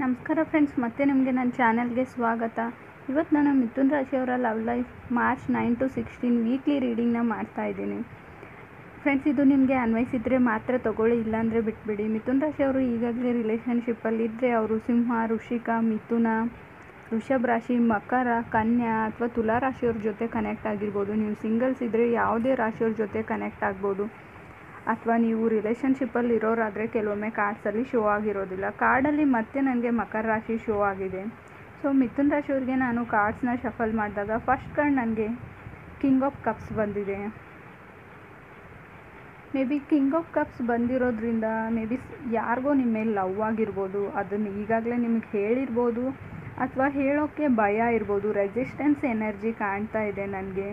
ನಮಸ್ಕಾರ ಫ್ರೆಂಡ್ಸ್, ಮತ್ತೆ ನಿಮಗೆ ನನ್ನ ಚಾನಲ್ಗೆ ಸ್ವಾಗತ. ಇವತ್ತು ನಾನು ಮಿಥುನ್ ರಾಶಿಯವರ love life March 9 to 16 weekly ರೀಡಿಂಗ್ನ ಮಾಡ್ತಾ ಇದ್ದೀನಿ. ಫ್ರೆಂಡ್ಸ್, ಇದು ನಿಮಗೆ ಅನ್ವಯಿಸಿದರೆ ಮಾತ್ರ ತಗೊಳ್ಳಿ, ಇಲ್ಲಾಂದರೆ ಬಿಟ್ಬಿಡಿ. ಮಿಥುನ್ ರಾಶಿಯವರು ಈಗಾಗಲೇ ರಿಲೇಷನ್ಶಿಪ್ಪಲ್ಲಿ ಇದ್ದರೆ ಅವರು ಸಿಂಹ, ವೃಶ್ಚಿಕ, ಮಿಥುನ, ವೃಷಭ ರಾಶಿ, ಮಕರ, ಕನ್ಯಾ ಅಥವಾ ತುಲಾ ರಾಶಿಯವ್ರ ಜೊತೆ ಕನೆಕ್ಟ್ ಆಗಿರ್ಬೋದು. ನೀವು ಸಿಂಗಲ್ಸ್ ಇದ್ದರೆ ಯಾವುದೇ ರಾಶಿಯವ್ರ ಜೊತೆ ಕನೆಕ್ಟ್ ಆಗ್ಬೋದು. ಅಥವಾ ನೀವು ರಿಲೇಷನ್ಶಿಪ್ಪಲ್ಲಿ ಇರೋರಾದರೆ ಕೆಲವೊಮ್ಮೆ ಕಾರ್ಡ್ಸಲ್ಲಿ ಶೋ ಆಗಿರೋದಿಲ್ಲ. ಕಾರ್ಡಲ್ಲಿ ಮತ್ತೆ ನನಗೆ ಮಕರ ರಾಶಿ ಶೋ ಆಗಿದೆ. ಸೊ ಮಿಥುನ್ ರಾಶಿಯವ್ರಿಗೆ ನಾನು ಕಾರ್ಡ್ಸ್ನ ಶಫಲ್ ಮಾಡಿದಾಗ ಫಸ್ಟ್ ಕಾರ್ಡ್ ನನಗೆ ಕಿಂಗ್ ಆಫ್ ಕಪ್ಸ್ ಬಂದಿದೆ. May be king of cups ಬಂದಿರೋದ್ರಿಂದ ಮೇ ಬಿ ಯಾರಿಗೋ ನಿಮ್ಮ ಮೇಲೆ ಲವ್ ಆಗಿರ್ಬೋದು, ಅದನ್ನು ಈಗಾಗಲೇ ನಿಮಗೆ ಹೇಳಿರ್ಬೋದು ಅಥವಾ ಹೇಳೋಕ್ಕೆ ಭಯ ಇರ್ಬೋದು. ರೆಸಿಸ್ಟೆನ್ಸ್ ಎನರ್ಜಿ ಕಾಣ್ತಾ ಇದೆ ನನಗೆ.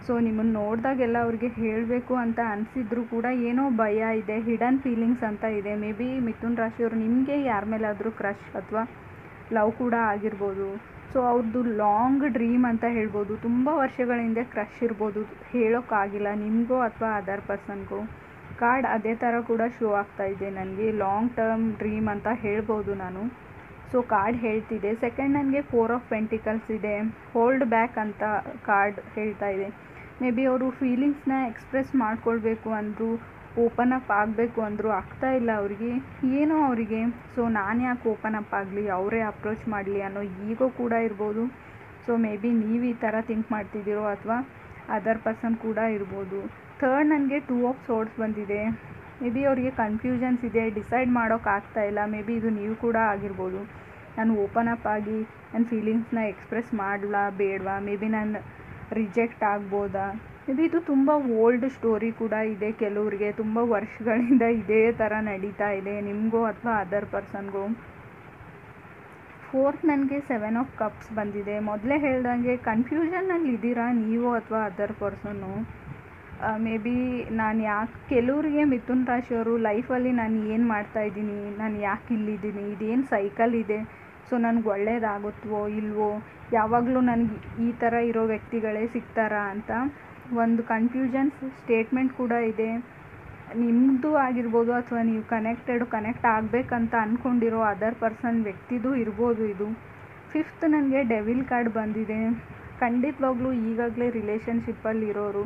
ಸೊ ನಿಮ್ಮನ್ನು ನೋಡಿದಾಗೆಲ್ಲ ಅವ್ರಿಗೆ ಹೇಳಬೇಕು ಅಂತ ಅನಿಸಿದ್ರು ಕೂಡ ಏನೋ ಭಯ ಇದೆ, ಹಿಡನ್ ಫೀಲಿಂಗ್ಸ್ ಅಂತ ಇದೆ. ಮೇ ಬಿ ಮಿಥುನ್ ರಾಶಿಯವರು ನಿಮಗೆ ಯಾರ ಮೇಲಾದರೂ ಕ್ರಶ್ ಅಥವಾ ಲವ್ ಕೂಡ ಆಗಿರ್ಬೋದು. ಸೊ ಅವ್ರದ್ದು ಲಾಂಗ್ ಡ್ರೀಮ್ ಅಂತ ಹೇಳ್ಬೋದು. ತುಂಬ ವರ್ಷಗಳ ಹಿಂದೆ ಕ್ರಶ್ ಇರ್ಬೋದು, ಹೇಳೋಕ್ಕಾಗಿಲ್ಲ ನಿಮಗೋ ಅಥವಾ ಅದರ್ ಪರ್ಸನ್ಗೋ. ಕಾರ್ಡ್ ಅದೇ ಥರ ಕೂಡ ಶೋ ಆಗ್ತಾ ಇದೆ ನನಗೆ. ಲಾಂಗ್ ಟರ್ಮ್ ಡ್ರೀಮ್ ಅಂತ ಹೇಳ್ಬೋದು ನಾನು. So card ಹೇಳ್ತಿದೆ. ಸೆಕೆಂಡ್ ನನಗೆ 4 ಆಫ್ ಪೆಂಟಿಕಲ್ಸ್ ಇದೆ. ಹೋಲ್ಡ್ ಬ್ಯಾಕ್ ಅಂತ ಕಾರ್ಡ್ ಹೇಳ್ತಾ ಇದೆ. ಮೇ ಬಿ ಅವರು ಫೀಲಿಂಗ್ಸ್ನ ಎಕ್ಸ್ಪ್ರೆಸ್ ಮಾಡ್ಕೊಳ್ಬೇಕು ಅಂದರು, ಓಪನ್ ಅಪ್ ಆಗಬೇಕು ಅಂದರು, ಆಗ್ತಾ ಇಲ್ಲ ಅವರಿಗೆ, ಏನೋ ಅವರಿಗೆ. ಸೊ ನಾನು ಯಾಕೆ ಓಪನ್ ಅಪ್ ಆಗಲಿ, ಅವರೇ ಅಪ್ರೋಚ್ ಮಾಡಲಿ ಅನ್ನೋ ಈಗೋ ಕೂಡ ಇರ್ಬೋದು. ಸೊ ಮೇ ಬಿ ನೀವು ಈ ಥರ ಥಿಂಕ್ ಮಾಡ್ತಿದ್ದೀರೋ ಅಥವಾ ಅದರ್ ಪರ್ಸನ್ ಕೂಡ ಇರ್ಬೋದು. ಥರ್ಡ್ ನನಗೆ 2 ಆಫ್ ಸೋರ್ಡ್ಸ್ ಬಂದಿದೆ. ಮೇ ಬಿ ಅವರಿಗೆ ಕನ್ಫ್ಯೂಷನ್ಸ್ ಇದೆ, ಡಿಸೈಡ್ ಮಾಡೋಕ್ಕಾಗ್ತಾ ಇಲ್ಲ. ಮೇ ಬಿ ಇದು ನೀವು ಕೂಡ ಆಗಿರ್ಬೋದು. ನಾನು ಓಪನ್ ಅಪ್ ಆಗಿ ನನ್ನ ಫೀಲಿಂಗ್ಸ್ನ ಎಕ್ಸ್ಪ್ರೆಸ್ ಮಾಡಲಾ ಬೇಡವಾ, ಮೇ ಬಿ ನಾನು ರಿಜೆಕ್ಟ್ ಆಗ್ಬೋದಾ. ಮೇ ಬಿ ಇದು ತುಂಬ ಓಲ್ಡ್ ಸ್ಟೋರಿ ಕೂಡ ಇದೆ. ಕೆಲವ್ರಿಗೆ ತುಂಬ ವರ್ಷಗಳಿಂದ ಇದೇ ಥರ ನಡೀತಾ ಇದೆ, ನಿಮಗೋ ಅಥವಾ ಅದರ್ ಪರ್ಸನ್ಗೋ. ಫೋರ್ತ್ ನನಗೆ 7 ಆಫ್ ಕಪ್ಸ್ ಬಂದಿದೆ. ಮೊದಲೇ ಹೇಳ್ದಂಗೆ ಕನ್ಫ್ಯೂಷನ್ನಲ್ಲಿ ಇದ್ದೀರಾ ನೀವು ಅಥವಾ ಅದರ್ ಪರ್ಸನ್ನು. ಮೇ ಬಿ ನಾನು ಯಾಕೆ, ಕೆಲವರಿಗೆ ಮಿಥುನ್ ರಾಶಿಯವರು ಲೈಫಲ್ಲಿ ನಾನು ಏನು ಮಾಡ್ತಾಯಿದ್ದೀನಿ, ನಾನು ಯಾಕೆ ಇಲ್ಲಿದ್ದೀನಿ, ಇದೇನು ಸೈಕಲ್ ಇದೆ, ಸೊ ನನಗೆ ಒಳ್ಳೇದಾಗುತ್ತೋ ಇಲ್ವೋ, ಯಾವಾಗಲೂ ನನಗೆ ಈ ಥರ ಇರೋ ವ್ಯಕ್ತಿಗಳೇ ಸಿಗ್ತಾರಾ ಅಂತ ಒಂದು ಕನ್ಫ್ಯೂಷನ್ಸ್ ಸ್ಟೇಟ್ಮೆಂಟ್ ಕೂಡ ಇದೆ. ನಿಮ್ಮದು ಆಗಿರ್ಬೋದು ಅಥವಾ ನೀವು ಕನೆಕ್ಟ್ ಆಗಬೇಕಂತ ಅಂದ್ಕೊಂಡಿರೋ ಅದರ್ ಪರ್ಸನ್ ವ್ಯಕ್ತಿದು ಇರ್ಬೋದು ಇದು. ಫಿಫ್ತ್ ನನಗೆ ಡೆವಿಲ್ ಕಾರ್ಡ್ ಬಂದಿದೆ. ಖಂಡಿತವಾಗ್ಲೂ ಈಗಾಗಲೇ ರಿಲೇಷನ್ಶಿಪ್ಪಲ್ಲಿ ಇರೋರು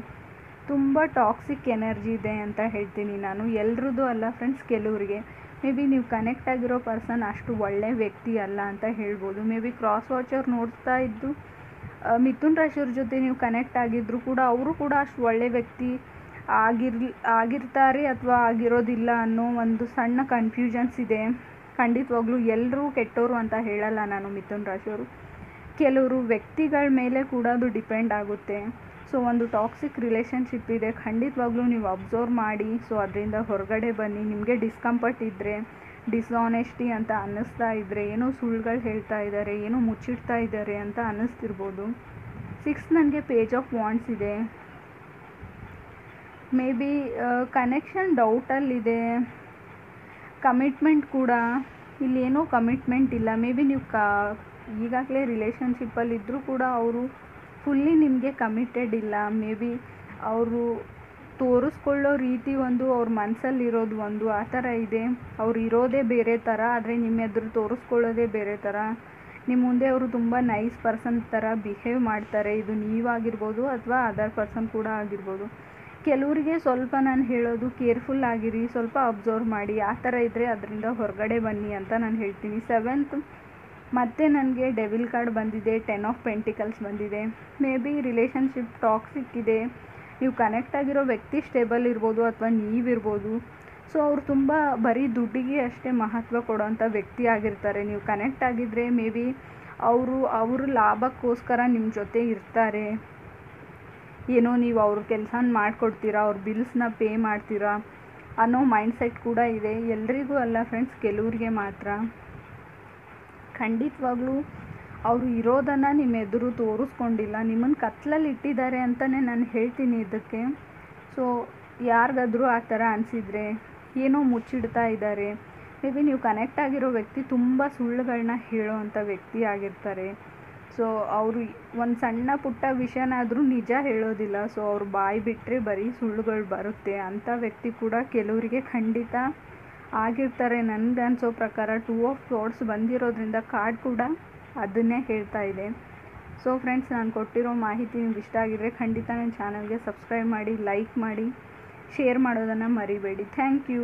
ತುಂಬ ಟಾಕ್ಸಿಕ್ ಎನರ್ಜಿ ಇದೆ ಅಂತ ಹೇಳ್ತೀನಿ ನಾನು. ಎಲ್ರದ್ದು ಅಲ್ಲ ಫ್ರೆಂಡ್ಸ್, ಕೆಲವರಿಗೆ ಮೇ ಬಿ ನೀವು ಕನೆಕ್ಟ್ ಆಗಿರೋ ಪರ್ಸನ್ ಅಷ್ಟು ಒಳ್ಳೆ ವ್ಯಕ್ತಿ ಅಲ್ಲ ಅಂತ ಹೇಳ್ಬೋದು. ಮೇ ಬಿ ಕ್ರಾಸ್ ವಾಚರ್ ನೋಡ್ತಾ ಇದ್ದು ಮಿಥುನ್ ರಾಶಿಯವ್ರ ಜೊತೆ ನೀವು ಕನೆಕ್ಟ್ ಆಗಿದ್ರು ಕೂಡ ಅವರು ಕೂಡ ಅಷ್ಟು ಒಳ್ಳೆ ವ್ಯಕ್ತಿ ಆಗಿರ್ತಾರೆ ಅಥವಾ ಆಗಿರೋದಿಲ್ಲ ಅನ್ನೋ ಒಂದು ಸಣ್ಣ ಕನ್ಫ್ಯೂಷನ್ಸ್ ಇದೆ. ಖಂಡಿತವಾಗ್ಲೂ ಎಲ್ಲರೂ ಕೆಟ್ಟವರು ಅಂತ ಹೇಳಲ್ಲ ನಾನು. ಮಿಥುನ್ ರಾಶಿಯವರು ಕೆಲವರು ವ್ಯಕ್ತಿಗಳ ಮೇಲೆ ಕೂಡ ಅದು ಡಿಪೆಂಡ್ ಆಗುತ್ತೆ. ಸೊ ಒಂದು ಟಾಕ್ಸಿಕ್ ರಿಲೇಷನ್ಶಿಪ್ ಇದೆ, ಖಂಡಿತವಾಗ್ಲೂ ನೀವು ಅಬ್ಸರ್ವ್ ಮಾಡಿ. ಸೊ ಅದರಿಂದ ಹೊರಗಡೆ ಬನ್ನಿ. ನಿಮಗೆ ಡಿಸ್ಕಂಫರ್ಟ್ ಇದ್ದರೆ, ಡಿಸ್ಆನೆಸ್ಟಿ ಅಂತ ಅನ್ನಿಸ್ತಾ ಇದ್ದರೆ, ಏನೋ ಸುಳ್ಳುಗಳು ಹೇಳ್ತಾ ಇದ್ದಾರೆ, ಏನೋ ಮುಚ್ಚಿಡ್ತಾ ಇದ್ದಾರೆ ಅಂತ ಅನ್ನಿಸ್ತಿರ್ಬೋದು. 6 ನನಗೆ ಪೇಜ್ ಆಫ್ ವಾಂಡ್ಸ್ ಇದೆ. ಮೇ ಬಿ ಕನೆಕ್ಷನ್ ಡೌಟಲ್ಲಿದೆ. ಕಮಿಟ್ಮೆಂಟ್ ಕೂಡ ಇಲ್ಲೇನೋ ಕಮಿಟ್ಮೆಂಟ್ ಇಲ್ಲ. ಮೇ ಬಿ ನೀವು ಈಗಾಗಲೇ ರಿಲೇಷನ್ಶಿಪ್ಪಲ್ಲಿದ್ದರೂ ಕೂಡ ಅವರು ಫುಲ್ಲಿ ನಿಮಗೆ ಕಮಿಟೆಡ್ ಇಲ್ಲ. ಮೇ ಬಿ ಅವರು ತೋರಿಸ್ಕೊಳ್ಳೋ ರೀತಿ ಒಂದು, ಅವ್ರ ಮನಸ್ಸಲ್ಲಿರೋದು ಒಂದು, ಆ ಥರ ಇದೆ. ಅವ್ರು ಇರೋದೇ ಬೇರೆ ಥರ, ಆದರೆ ನಿಮ್ಮ ಎದುರು ತೋರಿಸ್ಕೊಳ್ಳೋದೇ ಬೇರೆ ಥರ. ನಿಮ್ಮ ಮುಂದೆ ಅವರು ತುಂಬ ನೈಸ್ ಪರ್ಸನ್ ಥರ ಬಿಹೇವ್ ಮಾಡ್ತಾರೆ. ಇದು ನೀವಾಗಿರ್ಬೋದು ಅಥವಾ ಅದರ್ ಪರ್ಸನ್ ಕೂಡ ಆಗಿರ್ಬೋದು. ಕೆಲವರಿಗೆ ಸ್ವಲ್ಪ ನಾನು ಹೇಳೋದು ಕೇರ್ಫುಲ್ ಆಗಿರಿ, ಸ್ವಲ್ಪ ಅಬ್ಸರ್ವ್ ಮಾಡಿ. ಆ ಥರ ಇದ್ದರೆ ಅದರಿಂದ ಹೊರಗಡೆ ಬನ್ನಿ ಅಂತ ನಾನು ಹೇಳ್ತೀನಿ. 7th ಮತ್ತೆ ನನಗೆ ಡೆವಿಲ್ ಕಾರ್ಡ್ ಬಂದಿದೆ. 10 ಆಫ್ ಪೆಂಟಿಕಲ್ಸ್ ಬಂದಿದೆ. ಮೇ ಬಿ ರಿಲೇಷನ್ಶಿಪ್ ಟಾಕ್ಸಿಕ್ ಇದೆ. ನೀವು ಕನೆಕ್ಟ್ ಆಗಿರೋ ವ್ಯಕ್ತಿ ಸ್ಟೇಬಲ್ ಇರ್ಬೋದು ಅಥವಾ ನೀವಿರ್ಬೋದು. ಸೊ ಅವರು ತುಂಬ ಬರೀ ದುಡ್ಡಿಗೆ ಅಷ್ಟೇ ಮಹತ್ವ ಕೊಡೋವಂಥ ವ್ಯಕ್ತಿ ಆಗಿರ್ತಾರೆ. ನೀವು ಕನೆಕ್ಟ್ ಆಗಿದ್ದರೆ ಮೇ ಬಿ ಅವರು ಲಾಭಕ್ಕೋಸ್ಕರ ನಿಮ್ಮ ಜೊತೆ ಇರ್ತಾರೆ. ಏನೋ ನೀವು ಅವ್ರ ಕೆಲಸನ ಮಾಡಿಕೊಡ್ತೀರಾ, ಅವ್ರ ಬಿಲ್ಸ್ನ ಪೇ ಮಾಡ್ತೀರಾ ಅನ್ನೋ ಮೈಂಡ್ಸೆಟ್ ಕೂಡ ಇದೆ. ಎಲ್ರಿಗೂ ಅಲ್ಲ ಫ್ರೆಂಡ್ಸ್, ಕೆಲವ್ರಿಗೆ ಮಾತ್ರ. ಖಂಡಿತವಾಗ್ಲೂ ಅವರು ಇರೋದನ್ನು ನಿಮ್ಮ ಎದುರು ತೋರಿಸ್ಕೊಂಡಿಲ್ಲ, ನಿಮ್ಮನ್ನು ಕತ್ಲಲ್ಲಿ ಇಟ್ಟಿದ್ದಾರೆ ಅಂತಲೇ ನಾನು ಹೇಳ್ತೀನಿ ಇದಕ್ಕೆ. ಸೊ ಯಾರಿಗಾದರೂ ಆ ಥರ ಅನಿಸಿದರೆ ಏನೋ ಮುಚ್ಚಿಡ್ತಾ ಇದ್ದಾರೆ. ಮೇ ಬಿ ನೀವು ಕನೆಕ್ಟ್ ಆಗಿರೋ ವ್ಯಕ್ತಿ ತುಂಬ ಸುಳ್ಳುಗಳನ್ನ ಹೇಳೋ ಅಂಥ ವ್ಯಕ್ತಿ ಆಗಿರ್ತಾರೆ. ಸೊ ಅವರು ಒಂದು ಸಣ್ಣ ಪುಟ್ಟ ವಿಷಯನಾದರೂ ನಿಜ ಹೇಳೋದಿಲ್ಲ. ಸೊ ಅವ್ರು ಬಾಯಿ ಬಿಟ್ಟರೆ ಬರೀ ಸುಳ್ಳುಗಳು ಬರುತ್ತೆ. ಅಂಥ ವ್ಯಕ್ತಿ ಕೂಡ ಕೆಲವರಿಗೆ ಖಂಡಿತ ಆಗಿರ್ತಾರೆ. ನನಗೆ ಅನಿಸೋ ಪ್ರಕಾರ 2 ಆಫ್ ಸೋರ್ಡ್ಸ್ ಬಂದಿರೋದ್ರಿಂದ ಕಾರ್ಡ್ ಕೂಡ ಅದನ್ನೇ ಹೇಳ್ತಾ ಇದೆ. ಸೊ ಫ್ರೆಂಡ್ಸ್, ನಾನು ಕೊಟ್ಟಿರೋ ಮಾಹಿತಿ ನಿಮ್ಗೆ ಇಷ್ಟ ಆಗಿದ್ರೆ ಖಂಡಿತ ನನ್ನ ಚಾನಲ್ಗೆ ಸಬ್ಸ್ಕ್ರೈಬ್ ಮಾಡಿ, ಲೈಕ್ ಮಾಡಿ, ಶೇರ್ ಮಾಡೋದನ್ನು ಮರಿಬೇಡಿ. Thank you.